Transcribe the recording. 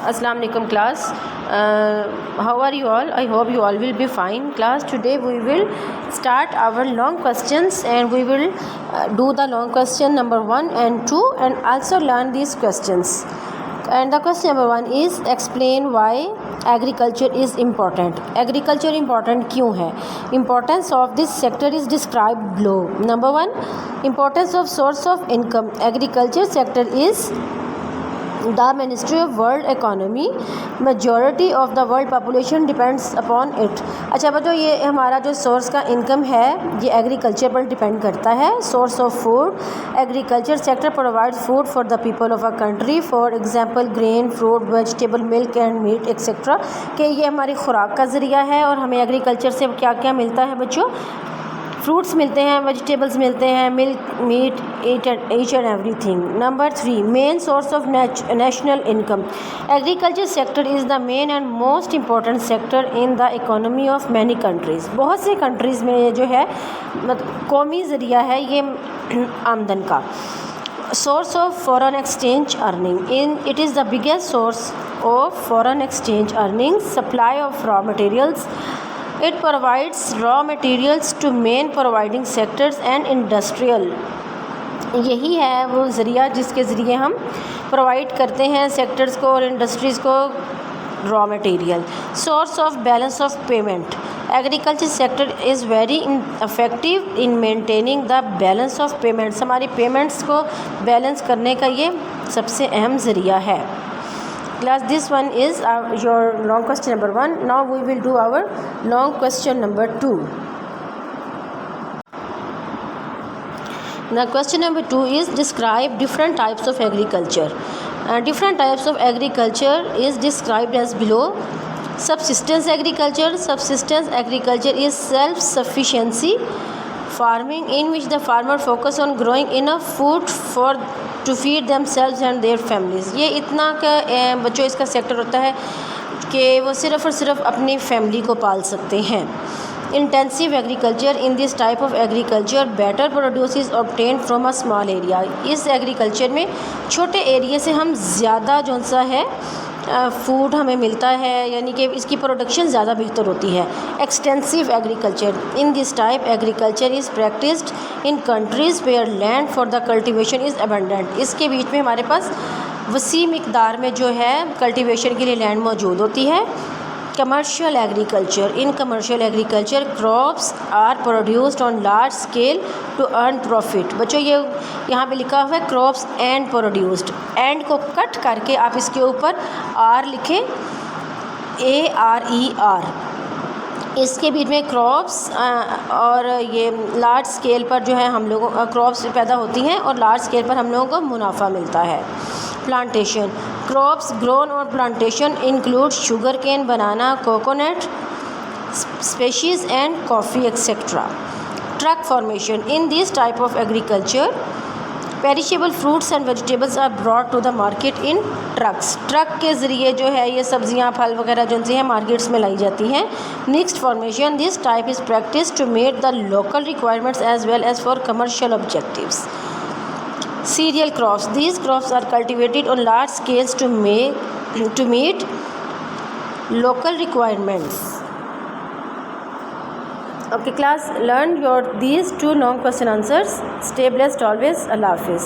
Assalamu alaikum class. How are you all? I hope you all will be fine. Class, today we will start our long questions and we will do the long question number 1 and 2 and also learn these questions. And the question number 1 is explain why agriculture is important. Agriculture important क्यों है? Importance of this sector is described below. Number 1, importance of source of income. Agriculture sector is the ministry of world economy. Majority of the world population depends upon it. अच्छा बच्चों, ये हमारा जो source का income है ये agriculture पर depend करता है. Source of food, agriculture sector provide food for the people of a country. For example grain, fruit, vegetable, milk and meat etcetera. कि ये हमारी खुराक का ज़रिया है और हमें एग्रीकल्चर से क्या क्या मिलता है बच्चों? फ्रूट्स मिलते हैं, वेजिटेबल्स मिलते हैं, milk, meat, each and everything. Number 3, main source of national income. Agriculture sector is the main and most important sector in the economy of many countries. बहुत से कंट्रीज़ में ये जो है मतलब कौमी ज़रिया है ये आमदन का. Source of foreign exchange earning. It is the biggest source of foreign exchange earning. Supply of raw materials. It provides raw materials to main providing sectors and industrial. यही है वो ज़रिया जिसके ज़रिए हम प्रोवाइड करते हैं सेक्टर्स को और इंडस्ट्रीज़ को raw material. Source of balance of payment. Agriculture sector is very effective in maintaining the balance of payments. हमारी पेमेंट्स को बैलेंस करने का ये सबसे अहम ज़रिया है. Class, this one is your long question number 1. Now we will do our long question number 2. The question number 2 is describe different types of agriculture. Different types of agriculture is described as below. Subsistence agriculture. Subsistence agriculture is self-sufficiency farming in which the farmer focus on growing enough food for to feed themselves and their families. ये इतना का बच्चों इसका sector होता है कि वो सिर्फ़ और सिर्फ अपनी फैमिली को पाल सकते हैं. Intensive agriculture. In this type of agriculture better produce is obtain from a small area. इस एग्रीकल्चर में छोटे एरिया से हम ज़्यादा जो सा है फूड हमें मिलता है, यानी कि इसकी प्रोडक्शन ज़्यादा बेहतर होती है. Extensive agriculture. In this type agriculture is practised in countries where land for the cultivation is abundant. इसके बीच में हमारे पास वसी मिकदार में जो है कल्टीवेशन के लिए लैंड मौजूद होती है. Commercial agriculture. In commercial agriculture crops are produced on large scale to earn profit. बच्चों ये यहाँ पे लिखा हुआ है क्रॉप्स एंड प्रोड्यूस्ड. एंड को कट करके आप इसके ऊपर आर लिखें, ARER. इसके बीच में क्रॉप्स और ये लार्ज स्केल पर जो है हम लोगों क्रॉप्स पैदा होती हैं और लार्ज स्केल पर हम लोगों को मुनाफा मिलता है. प्लांटेशन. क्रॉप्स ग्रोन और plantation include sugar cane, banana, coconut species and coffee etcetera. Truck formation. In this type of agriculture perishable fruits and vegetables are brought to the market in trucks. Truck के ज़रिए जो है ये सब्ज़ियाँ, फल वगैरह जो सी हैं मार्केट्स में लाई जाती हैं. Mixed formation. This type is practice to meet the local requirements as well as for commercial objectives. Cereal crops. These crops are cultivated on large scales to meet local requirements. Okay class, learn these 2 long question answers. Stay blessed always. Allah Hafiz.